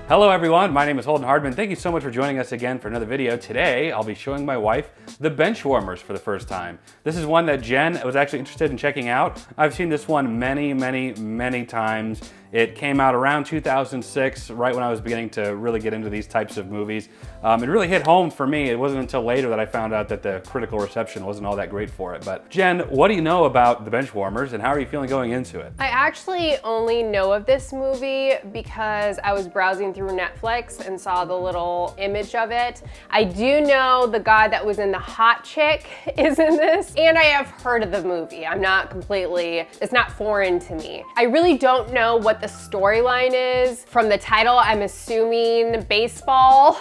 Hello everyone, my name is Holden Hardman. Thank you so much for joining us again for another video. Today, I'll be showing my wife the Benchwarmers for the first time. This is one that Jen was actually interested in checking out. I've seen this one many times. It came out around 2006, right when I was beginning to really get into these types of movies. It really hit home for me. It wasn't until later that I found out that the critical reception wasn't all that great for it. But Jen, what do you know about the Benchwarmers and how are you feeling going into it? I actually only know of this movie because I was browsing through Netflix and saw the little image of it. I do know the guy that was in The Hot Chick is in this, and I have heard of the movie. It's not foreign to me. I really don't know what the storyline is. From the title, I'm assuming baseball,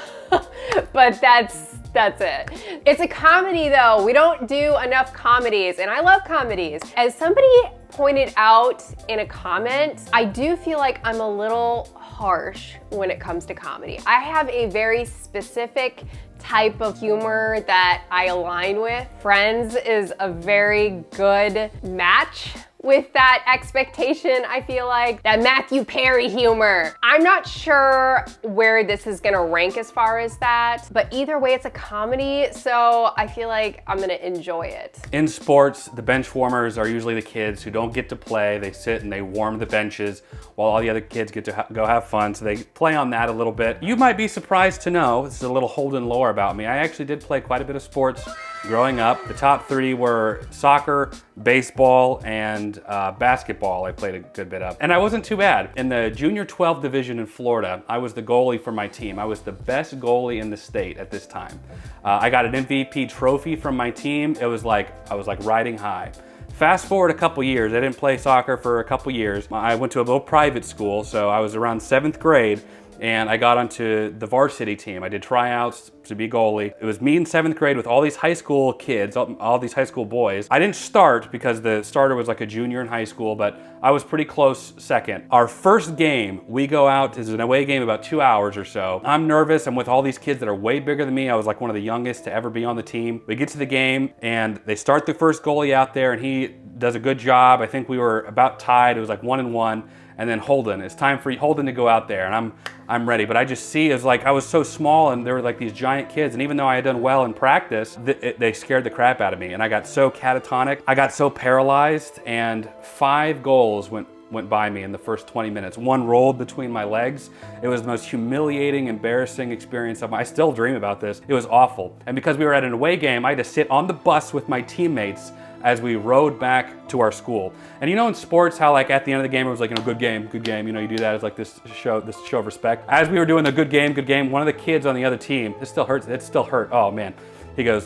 but that's it. It's a comedy though. We don't do enough comedies, and I love comedies. As somebody pointed out in a comment, I do feel like I'm a little harsh when it comes to comedy. I have a very specific type of humor that I align with. Friends is a very good match with that expectation. I feel like that Matthew Perry humor. I'm not sure where this is gonna rank as far as that, but either way, it's a comedy, so I feel like I'm gonna enjoy it. In sports, the Benchwarmers are usually the kids who don't get to play. They sit and they warm the benches while all the other kids get to go have fun, so they play on that a little bit. You might be surprised to know, this is a little Holden lore about me, I actually did play quite a bit of sports growing up. The top three were soccer, baseball, and basketball I played a good bit of. And I wasn't too bad. In the junior 12 division in Florida, I was the goalie for my team. I was the best goalie in the state at this time. I got an MVP trophy from my team. It was like, I was like riding high. Fast forward a couple years, I didn't play soccer for a couple years. I went to a little private school, so I was around 7th grade, and I got onto the varsity team. I did tryouts to be goalie. It was me in 7th grade with all these high school kids, all these high school boys. I didn't start because the starter was like a junior in high school, but I was pretty close second. Our first game, we go out, it's an away game about 2 hours or so. I'm nervous, I'm with all these kids that are way bigger than me. I was like one of the youngest to ever be on the team. We get to the game and they start the first goalie out there and he does a good job. I think we were about tied, it was like 1-1. And then Holden, it's time for Holden to go out there, and I'm ready. But I just see, it's like I was so small and there were like these giant kids, and even though I had done well in practice, they scared the crap out of me. And I got so catatonic, I got so paralyzed, and 5 goals went by me in the first 20 minutes. One rolled between my legs. It was the most humiliating, embarrassing experience of I still dream about this. It was awful. And because we were at an away game, I had to sit on the bus with my teammates as we rode back to our school. And you know in sports how like at the end of the game it was like, you know, good game, you know, you do that as like this show of respect. As we were doing the good game, one of the kids on the other team, it still hurt, oh man. He goes,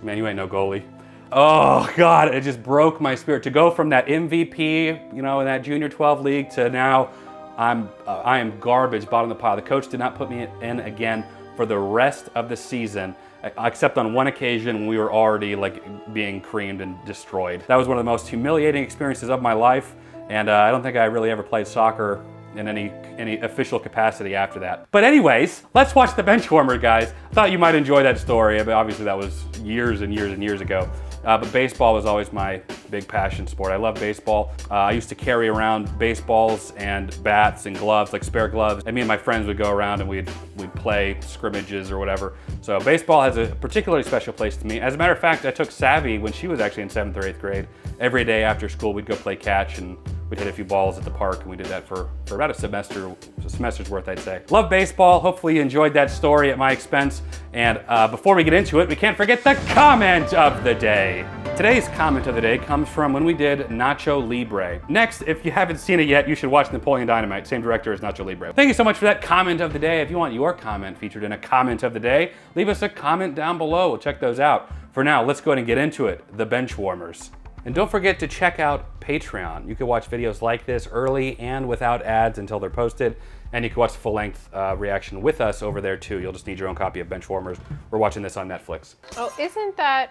man, you ain't no goalie. Oh God, it just broke my spirit. To go from that MVP, you know, in that junior 12 league to now I am garbage, bottom of the pile. The coach did not put me in again for the rest of the season, except on one occasion when we were already like being creamed and destroyed. That was one of the most humiliating experiences of my life, and I don't think I really ever played soccer in any official capacity after that. But anyways, let's watch the Benchwarmer, guys. I thought you might enjoy that story, but obviously that was years and years ago. But baseball was always my big passion sport. I love baseball. I used to carry around baseballs and bats and gloves, like spare gloves. And me and my friends would go around and we'd play scrimmages or whatever. So baseball has a particularly special place to me. As a matter of fact, I took Savvy when she was actually in 7th or 8th grade. Every day after school, we'd go play catch and we'd hit a few balls at the park, and we did that for about a semester's worth, I'd say. Love baseball. Hopefully you enjoyed that story at my expense. And before we get into it, we can't forget the comment of the day. Today's comment of the day comes from when we did Nacho Libre. Next, if you haven't seen it yet, you should watch Napoleon Dynamite, same director as Nacho Libre. Thank you so much for that comment of the day. If you want your comment featured in a comment of the day, leave us a comment down below. We'll check those out. For now, let's go ahead and get into it, the Benchwarmers. And don't forget to check out Patreon. You can watch videos like this early and without ads until they're posted. And you can watch the full-length reaction with us over there too. You'll just need your own copy of Benchwarmers. We're watching this on Netflix. Oh, isn't that,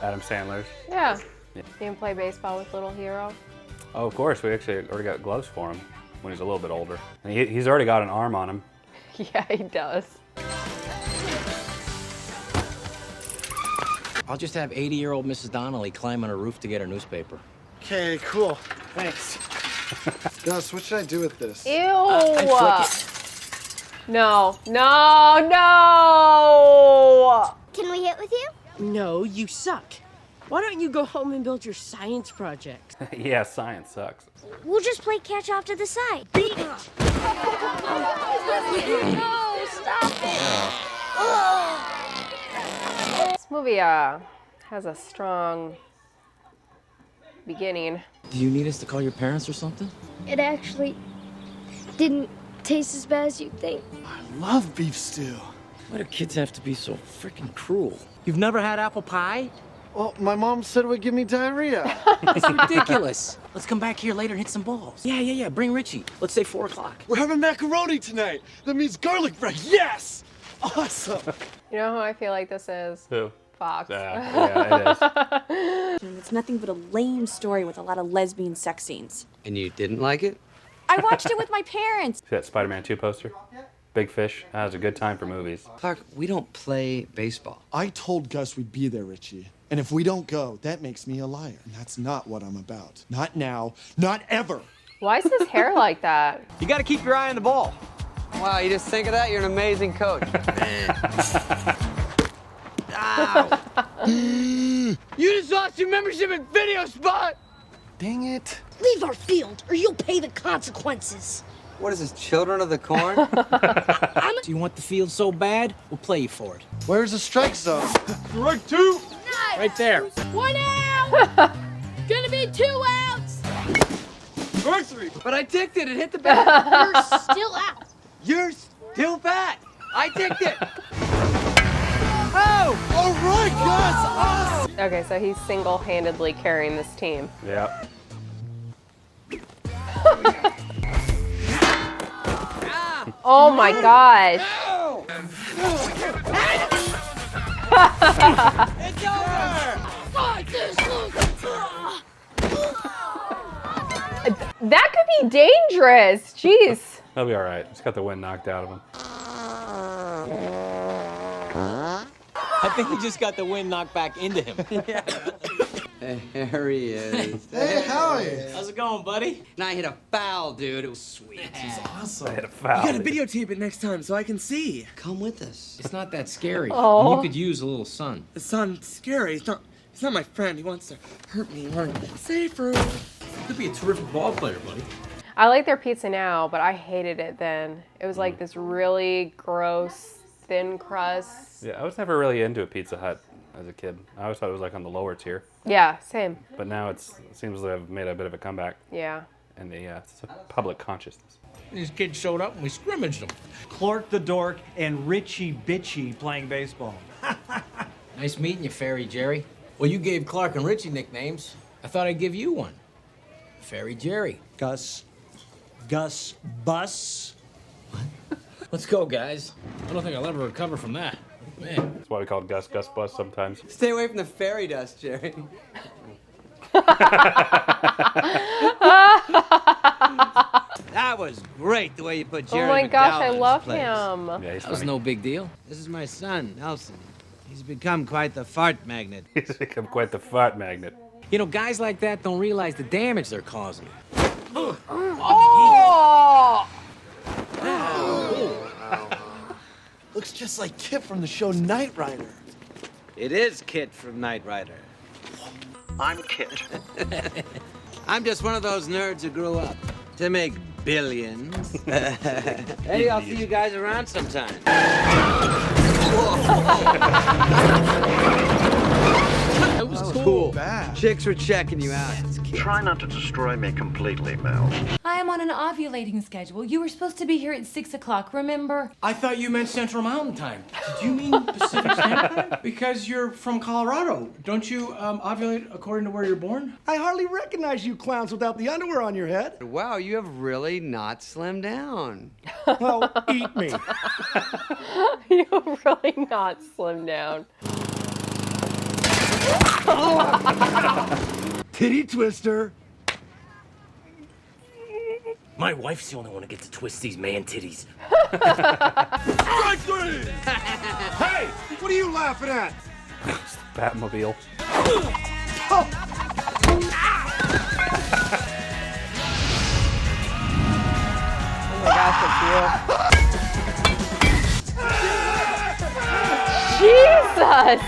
Adam Sandler's? Yeah. You can play baseball with Little Hero. Oh, of course. We actually already got gloves for him when he's a little bit older. And he's already got an arm on him. Yeah, he does. I'll just have 80-year-old Mrs. Donnelly climb on a roof to get her newspaper. Okay, cool. Thanks. Gus, what should I do with this? Ew. I'd flick it. No, no, no. Can we hit with you? No, you suck. Why don't you go home and build your science project? Yeah, science sucks. We'll just play catch off to the side. No, stop it! This movie has a strong beginning. Do you need us to call your parents or something? It actually didn't taste as bad as you'd think. I love beef stew. Why do kids have to be so freaking cruel? You've never had apple pie? Well, my mom said it would give me diarrhea. It's ridiculous. Let's come back here later and hit some balls. Yeah. Bring Richie. Let's say 4 o'clock. We're having macaroni tonight. That means garlic bread. Yes! Awesome. You know who I feel like this is? Who? Fox. Yeah, it is. It's nothing but a lame story with a lot of lesbian sex scenes. And you didn't like it? I watched it with my parents. See that Spider-Man 2 poster? Big Fish. That was a good time for movies. Clark, we don't play baseball. I told Gus we'd be there, Richie. And if we don't go, that makes me a liar. And that's not what I'm about. Not now. Not ever. Why is his hair like that? You got to keep your eye on the ball. Wow, you just think of that? You're an amazing coach. Ow. You just lost your membership at Video Spot! Dang it. Leave our field, or you'll pay the consequences. What is this, Children of the Corn? Do you want the field so bad? We'll play you for it. Where's the strike zone? Strike 2! Right there. 1 out! Gonna be 2 outs! Strike 3! But I ticked it. It hit the bat. You're still out. You're still bat. I ticked it. Oh! All right, Gus! Awesome! Okay, so he's single-handedly carrying this team. Yeah. Oh my gosh. It's over. That could be dangerous. Jeez. He'll be all right. Just got the wind knocked out of him. I think he just got the wind knocked back into him. There he is. Hey, Howie! How's it going, buddy? And I hit a foul, dude. It was sweet. Awesome. I hit a foul. videotape it next time so I can see. Come with us. It's not that scary. Oh. You could use a little sun. The sun's scary. He's not my friend. He wants to hurt me. Safer. Could be a terrific ball player, buddy. I like their pizza now, but I hated it then. It was like this really gross, thin crust. Yeah, I was never really into a Pizza Hut as a kid. I always thought it was like on the lower tier. Yeah, same. But now it seems to have made a bit of a comeback Yeah. in the public consciousness. These kids showed up and we scrimmaged them. Clark the Dork and Richie Bitchy playing baseball. Nice meeting you, Fairy Jerry. Well, you gave Clark and Richie nicknames. I thought I'd give you one. Fairy Jerry. Gus Bus. Let's go, guys. I don't think I'll ever recover from that. Man. That's why we call it Gus Bus sometimes. Stay away from the fairy dust, Jerry. That was great, the way you put Jerry Oh my gosh, McDowell I in his love place. him. Yeah, he's That was funny. no big deal. This is my son, Nelson. He's become quite the fart magnet. He's become quite the fart magnet. You know, guys like that don't realize the damage they're causing. Oh! Looks just like Kip from the show Knight Rider. It is Kit from Knight Rider. I'm Kit. I'm just one of those nerds who grew up to make billions. Hey, I'll see you guys around sometime. That was cool. Bad. Chicks were checking you out. Try not to destroy me completely, Mel. I am on an ovulating schedule. You were supposed to be here at 6 o'clock, remember? I thought you meant Central Mountain Time. Did you mean Pacific Standard Time? Because you're from Colorado. Don't you ovulate according to where you're born? I hardly recognize you clowns without the underwear on your head. Wow, you have really not slimmed down. Well, eat me. You really not slim down. Titty twister. My wife's the only one who gets to twist these man titties. Strike 3! Hey, what are you laughing at? It's the Batmobile. gosh, it's you. Jesus!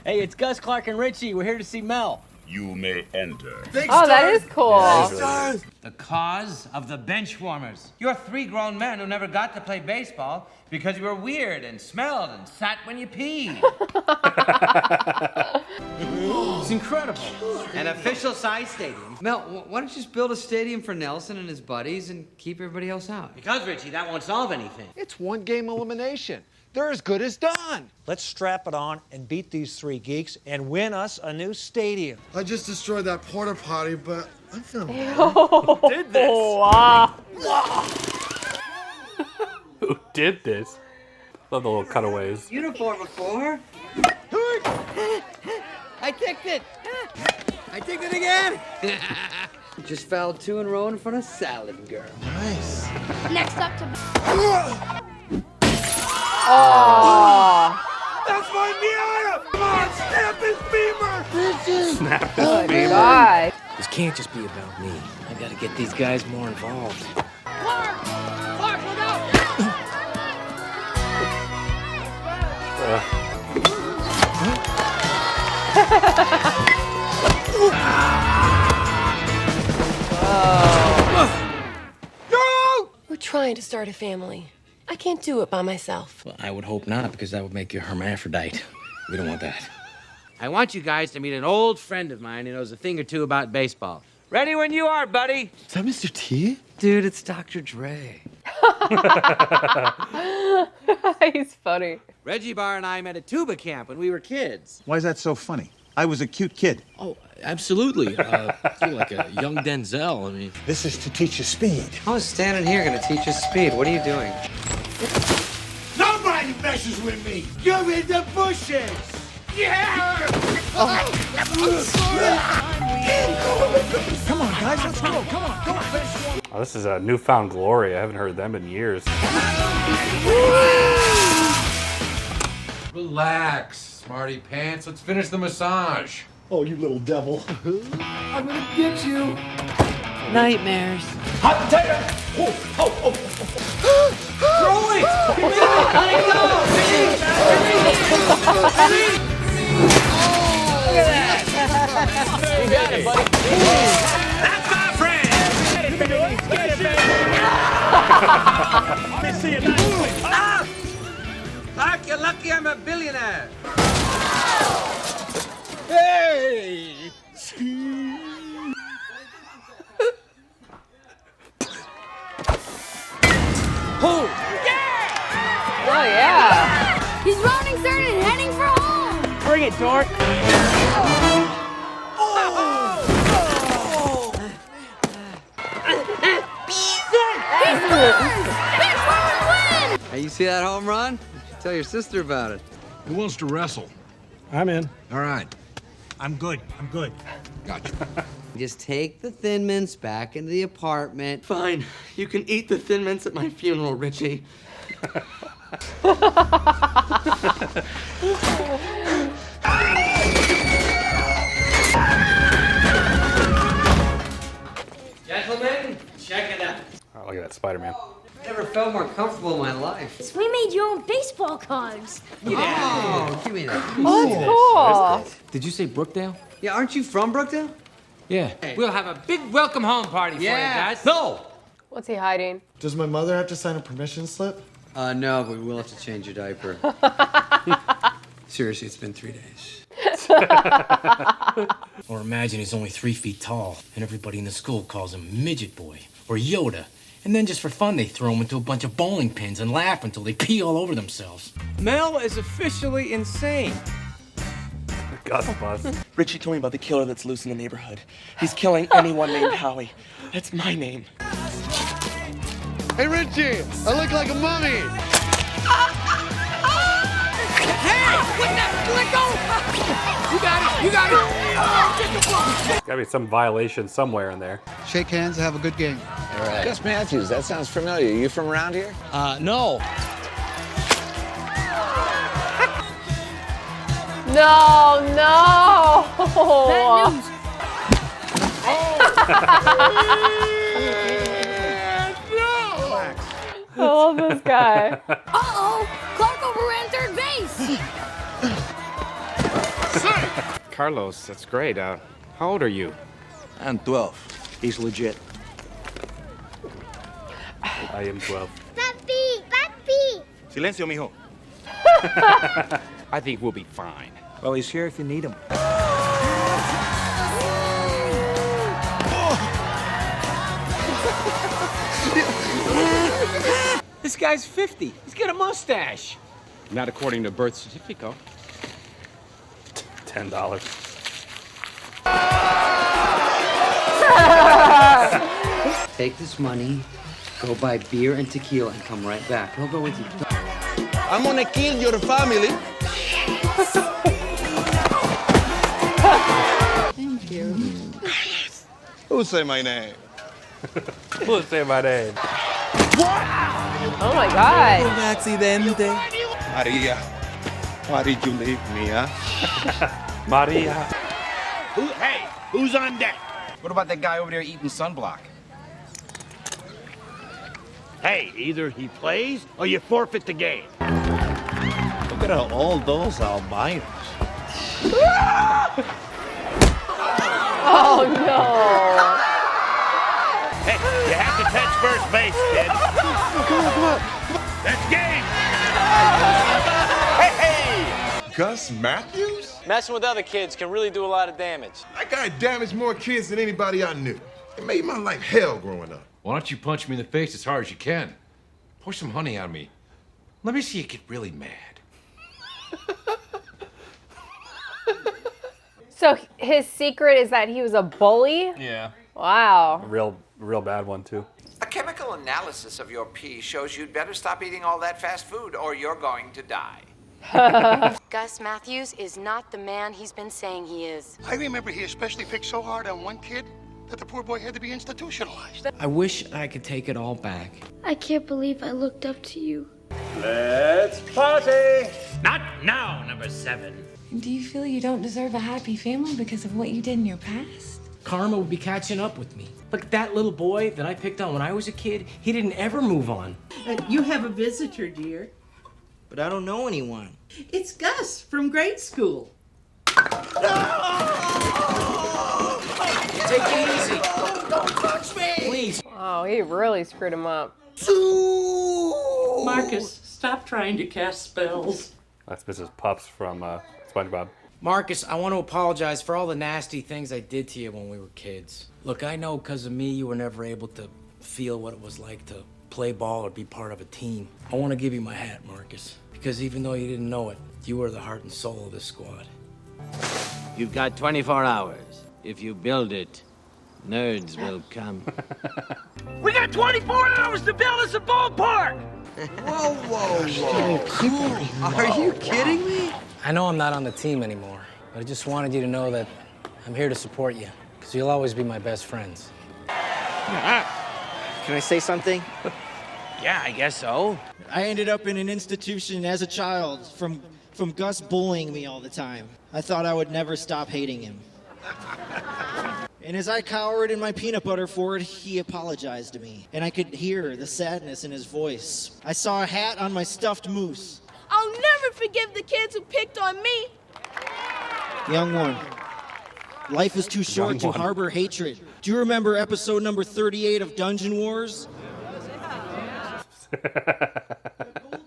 Hey, it's Gus, Clark, and Richie. We're here to see Mel. You may enter. Oh, that is cool. The cause of the Benchwarmers. You're 3 grown men who never got to play baseball because you were weird and smelled and sat when you peed. It's incredible. An official-size stadium. Mel, why don't you just build a stadium for Nelson and his buddies and keep everybody else out? Because, Richie, that won't solve anything. It's one game elimination. They're as good as done. Let's strap it on and beat these 3 geeks and win us a new stadium. I just destroyed that porta potty, but I'm feeling Who did this? Wow. Who did this? Love the little cutaways. Uniform before. I kicked it. I kicked it again. Just fouled 2 in a row in front of Salad Girl. Nice. Next up to... Oh. That's my Miata! Come on, snap his beamer! Snap his Oh, beamer. God. This can't just be about me. I gotta get these guys more involved. Clark! Clark, look out! No! We're trying to start a family. I can't do it by myself. Well, I would hope not, because that would make you a hermaphrodite. We don't want that. I want you guys to meet an old friend of mine who knows a thing or two about baseball. Ready when you are, buddy. Is that Mr. T? Dude, it's Dr. Dre. He's funny. Reggie Barr and I met at tuba camp when we were kids. Why is that so funny? I was a cute kid. Oh, absolutely. I feel like a young Denzel. I mean, This is to teach you speed. I was standing here gonna teach us speed. What are you doing? Nobody messes with me! You're in the bushes! Yeah! Come on, guys, let's go. Come on, come on. Oh, this is a Newfound Glory. I haven't heard them in years. Relax, smarty pants. Let's finish the massage. Oh, you little devil. I'm gonna get you. Nightmares. Hot potato! Throw it! You got it, buddy. That's my friend! Get it, baby! Let me see it. Ah! Clark, you're lucky I'm a billionaire. Hey! Oh, yeah. He's rounding third and heading for home! bring it, dork. Hey, you see that home run? You should tell your sister about it. Who wants to wrestle? I'm in. All right. I'm good. I'm good. Gotcha. Just take the Thin Mints back into the apartment. Fine. You can eat the Thin Mints at my funeral, Richie. Gentlemen, check it out. Oh, look at that Spider-Man. Never felt more comfortable in my life. We made your own baseball cards. Oh, give me that. Oh, that's cool. Did you say Brookdale? Yeah, aren't you from Brookdale? Yeah. We'll have a big welcome home party for you guys. No! What's he hiding? Does my mother have to sign a permission slip? No, but we will have to change your diaper. Seriously, it's been 3 days. Or imagine he's only 3 feet tall, and everybody in the school calls him Midget Boy or Yoda. And then just for fun, they throw him into a bunch of bowling pins and laugh until they pee all over themselves. Mel is officially insane. Gus Bus. Richie told me about the killer that's loose in the neighborhood. He's killing anyone named Howie. That's my name. Hey, Richie! I look like a mummy! Gotta be some violation somewhere in there. Shake hands, have a good game. All right. Gus Matthews, that sounds familiar. You from around here? No. No, no. Bad news. I love this guy. Uh-oh! Clark overran third base! Carlos, that's great. How old are you? I'm 12. He's legit. I am 12. Papi! Papi! Silencio, mijo. I think we'll be fine. Well, he's here if you need him. This guy's 50. He's got a mustache. Not according to birth certificate. $10. Take this money, go buy beer and tequila, and come right back. He'll go with you. I'm gonna kill your family. Thank you. Who say my name? Who'll say my name? Oh my God. Un accidente. Maria, why did you leave me, huh? Maria. Hey, who's on deck? What about that guy over there eating sunblock? Hey, either he plays or you forfeit the game. Look at all those albinos. Oh no. Hey, you have to touch first base, kid. Come on. That's game. Hey! Gus Matthews? Messing with other kids can really do a lot of damage. That guy damaged more kids than anybody I knew. It made my life hell growing up. Why don't you punch me in the face as hard as you can? Pour some honey on me. Let me see you get really mad. So his secret is that he was a bully? Yeah. Wow. Real bad one too. A chemical analysis of your pee shows you'd better stop eating all that fast food or you're going to die. Gus Matthews is not the man he's been saying he is. I remember he especially picked so hard on one kid that the poor boy had to be institutionalized. I wish I could take it all back. I can't believe I looked up to you. Let's party! Not now, number 7. Do you feel you don't deserve a happy family because of what you did in your past? Karma will be catching up with me. Look, that little boy that I picked on when I was a kid, he didn't ever move on. You have a visitor, dear. But I don't know anyone. It's Gus from grade school. Take it easy. Don't touch me! Please. Oh, he really screwed him up. Marcus, stop trying to cast spells. That's Mrs. Pups from SpongeBob. Marcus, I want to apologize for all the nasty things I did to you when we were kids. Look, I know because of me you were never able to feel what it was like to play ball or be part of a team. I want to give you my hat, Marcus, because even though you didn't know it, you were the heart and soul of this squad. You've got 24 hours. If you build it, nerds will come. We got 24 hours to build us a ballpark! Whoa. Cool. Are you kidding me? I know I'm not on the team anymore, but I just wanted you to know that I'm here to support you, because you'll always be my best friends. Can I say something? Yeah, I guess so. I ended up in an institution as a child from Gus bullying me all the time. I thought I would never stop hating him. And as I cowered in my peanut butter fort, he apologized to me. And I could hear the sadness in his voice. I saw a hat on my stuffed moose. I'll never forgive the kids who picked on me. Young one, life is too short to harbor hatred. Do you remember episode number 38 of Dungeon Wars?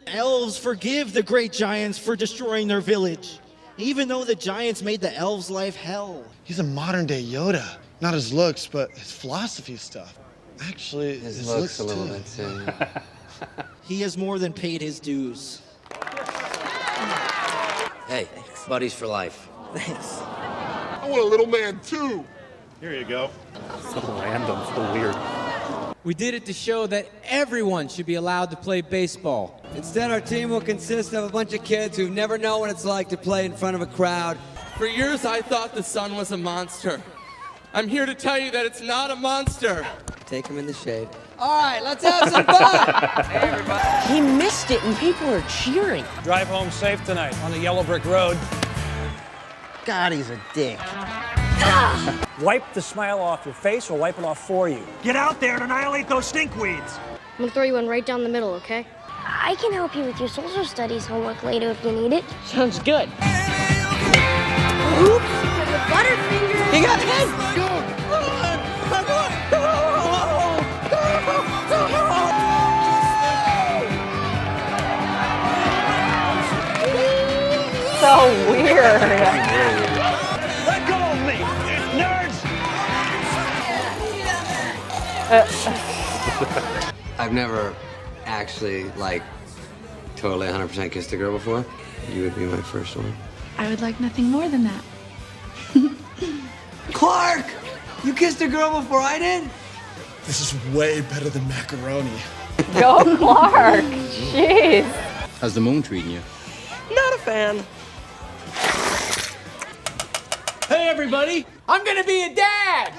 Elves forgive the great giants for destroying their village, even though the giants made the elves' life hell. He's a modern-day Yoda. Not his looks, but his philosophy stuff. Actually, his looks a little too. bit too. He has more than paid his dues. Hey, buddies for life. Thanks. I want a little man, too. Here you go. So random, so weird. We did it to show that everyone should be allowed to play baseball. Instead, our team will consist of a bunch of kids who never know what it's like to play in front of a crowd. For years, I thought the sun was a monster. I'm here to tell you that it's not a monster. Take him in the shade. All right, let's have some fun. Hey, everybody. He missed it and people are cheering. Drive home safe tonight on the yellow brick road. God, he's a dick. Wipe the smile off your face or wipe it off for you. Get out there and annihilate those stinkweeds. I'm gonna throw you one right down the middle, okay? I can help you with your social studies homework later if you need it. Sounds good. Oops! The Butterfinger! You got hit! So weird. Let go of me, nerds! I've never actually, like, totally 100% kissed a girl before. You would be my first one. I would like nothing more than that. Clark! You kissed a girl before I did? This is way better than macaroni. Go Clark. Jeez. How's the moon treating you? Not a fan. Hey, everybody! I'm gonna be a dad!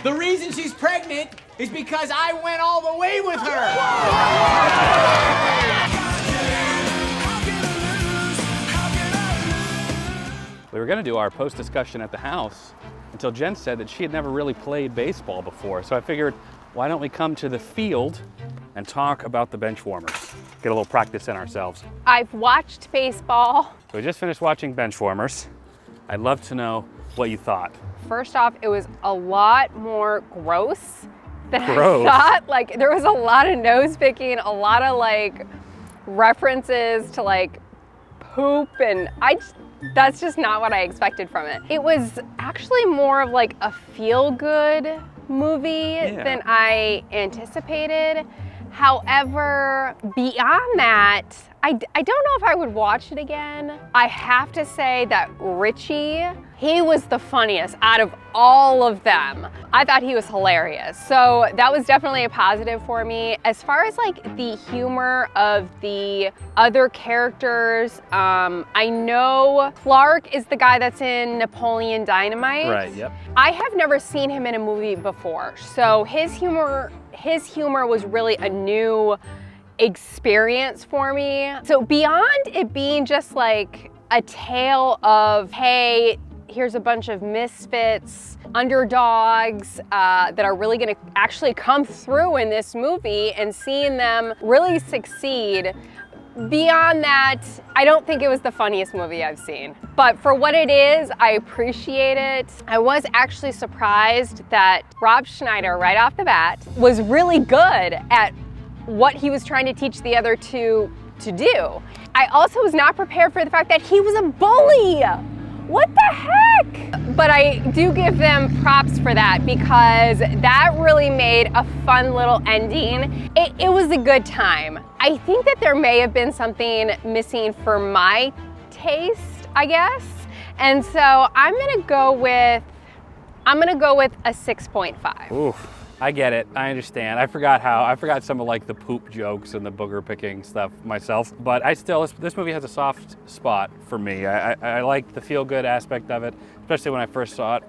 The reason she's pregnant is because I went all the way with her! We were gonna do our post-discussion at the house until Jen said that she had never really played baseball before. So I figured, why don't we come to the field and talk about the Benchwarmers? Get a little practice in ourselves. I've watched baseball. So we just finished watching Benchwarmers. I'd love to know what you thought. First off, it was a lot more gross than Gross. I thought. Like, there was a lot of nose picking, a lot of like references to like poop, and that's just not what I expected from it. It was actually more of like a feel-good movie than I anticipated. However, beyond that, I don't know if I would watch it again. I have to say that Richie, he was the funniest out of all of them. I thought he was hilarious. So that was definitely a positive for me. As far as like the humor of the other characters, I know Clark is the guy that's in Napoleon Dynamite. Right, yep. I have never seen him in a movie before. So his humor was really a new experience for me. So beyond it being just like a tale of, hey, here's a bunch of misfits, underdogs that are really gonna actually come through in this movie, and seeing them really succeed, beyond that, I don't think it was the funniest movie I've seen. But for what it is, I appreciate it. I was actually surprised that Rob Schneider, right off the bat, was really good at what he was trying to teach the other two to do. I also was not prepared for the fact that he was a bully. What the heck? But I do give them props for that, because that really made a fun little ending. It was a good time. I think that there may have been something missing for my taste, I guess. And so I'm gonna go with a 6.5. Oof. I get it. I understand. I forgot some of like the poop jokes and the booger picking stuff myself, but this movie has a soft spot for me. I like the feel good aspect of it, especially when I first saw it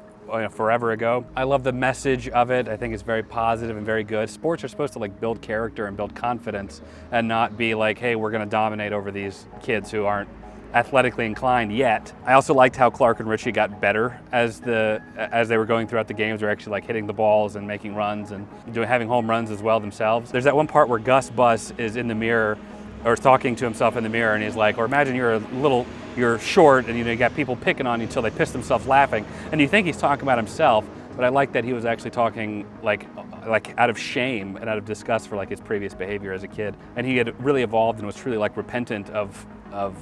forever ago. I love the message of it. I think it's very positive and very good. Sports are supposed to like build character and build confidence, and not be like, hey, we're gonna dominate over these kids who aren't athletically inclined yet. I also liked how Clark and Richie got better as they were going throughout the games. They're actually like hitting the balls and making runs and having home runs as well themselves. There's that one part where Gus Bus is in the mirror, or talking to himself in the mirror, and he's like, or imagine you're short and you got people picking on you until they piss themselves laughing, and you think he's talking about himself, but I like that he was actually talking like out of shame and out of disgust for like his previous behavior as a kid, and he had really evolved and was truly like repentant of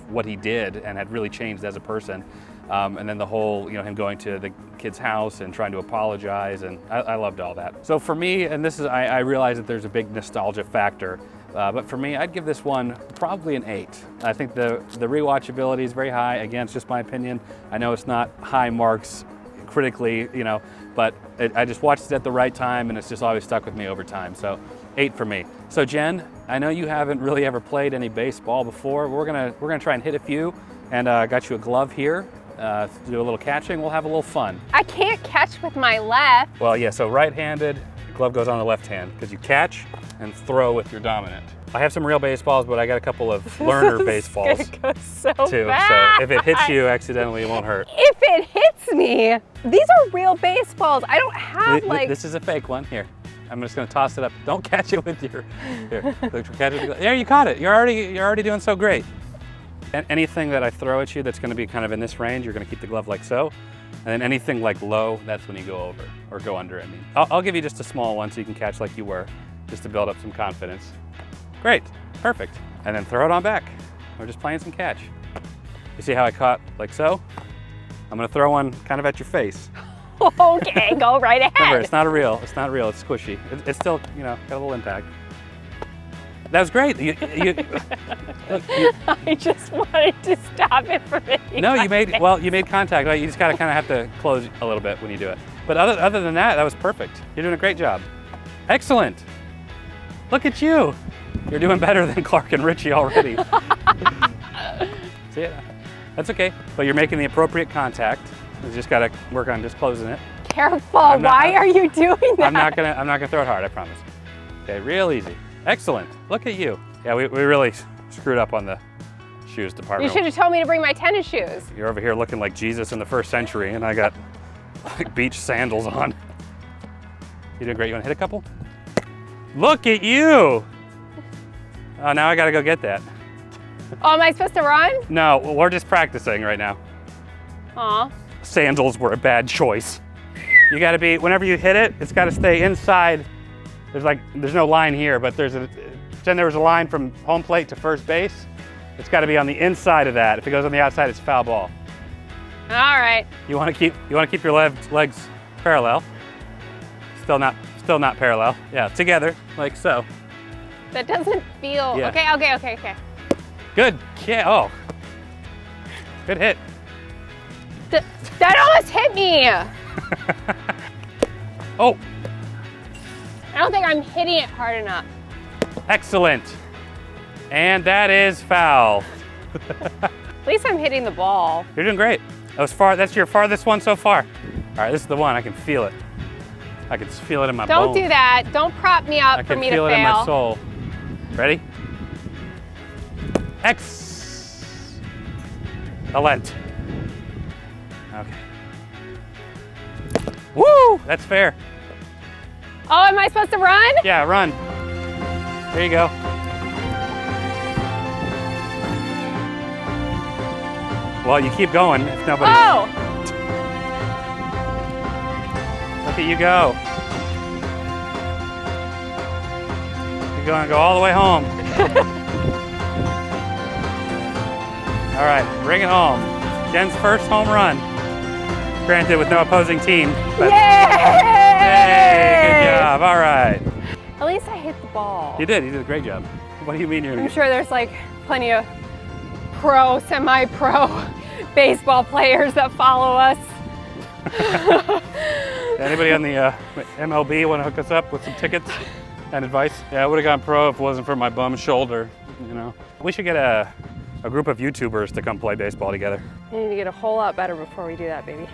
what he did and had really changed as a person. And then the whole, him going to the kid's house and trying to apologize, and I loved all that. So for me, and I realize that there's a big nostalgia factor, but for me, I'd give this one probably an 8. I think the rewatchability is very high. Again, it's just my opinion. I know it's not high marks critically, but I just watched it at the right time, and it's just always stuck with me over time. So 8 for me. So Jen, I know you haven't really ever played any baseball before. We're gonna try and hit a few, and I got you a glove here to do a little catching. We'll have a little fun. I can't catch with my left. Well, yeah, so right-handed, glove goes on the left hand, because you catch and throw with your dominant. I have some real baseballs, but I got a couple of learner baseballs Go so too. fast. So if it hits you accidentally, it won't hurt. If it hits me, these are real baseballs. I don't have This is a fake one. Here. I'm just gonna toss it up. Don't catch it with your, here, catch it. There, you caught it. You're already doing so great. And anything that I throw at you that's gonna be kind of in this range, you're gonna keep the glove like so. And then anything like low, that's when you go over, or go under, I mean. I'll give you just a small one so you can catch like you were, just to build up some confidence. Great, perfect. And then throw it on back. We're just playing some catch. You see how I caught like so? I'm gonna throw one kind of at your face. Okay, go right ahead. Remember, it's not real, it's squishy. It's still, you know, got a little impact. That was great. Look, I just wanted to stop it from hitting. No, you made contact, right? You just gotta kind of have to close a little bit when you do it. But other than that, that was perfect. You're doing a great job. Excellent. Look at you. You're doing better than Clark and Richie already. See it? That's okay. But you're making the appropriate contact. You just gotta work on just closing it. Careful, why are you doing that? I'm not gonna throw it hard, I promise. Okay, real easy. Excellent. Look at you. Yeah, we really screwed up on the shoes department. You should have told me to bring my tennis shoes. You're over here looking like Jesus in the 1st century, and I got like beach sandals on. You doing great. You want to hit a couple? Look at you. Oh, now I got to go get that. Oh, am I supposed to run? No, we're just practicing right now. Aw. Sandals were a bad choice. You got to be, whenever you hit it, it's got to stay inside. There's no line here, but pretend there was a line from home plate to first base. It's got to be on the inside of that. If it goes on the outside, it's foul ball. All right. You want to keep your legs parallel. Still not parallel. Yeah, together, like so. That doesn't feel, Yeah. Okay. Good, yeah, oh. Good hit. That almost hit me. Oh. I don't think I'm hitting it hard enough. Excellent. And that is foul. At least I'm hitting the ball. You're doing great. That's your farthest one so far. All right, this is the one, I can feel it. I can feel it in my Don't bones. do that. Don't prop me up for me to fail. I can feel it in my soul. Ready? Excellent. Okay. Woo! That's fair. Oh, am I supposed to run? Yeah, run. There you go. Well, you keep going if nobody. Oh! Look at you go. You're going to go all the way home. All right, bring it home. Jen's first home run. Granted, with no opposing team. But Yay! Good job. All right. At least I hit the ball. You did a great job. What do you mean you're? I'm sure there's like plenty of pro, semi-pro baseball players that follow us. Anybody on the MLB want to hook us up with some tickets and advice? Yeah, I would have gone pro if it wasn't for my bum shoulder, you know. We should get a group of YouTubers to come play baseball together. We need to get a whole lot better before we do that, baby.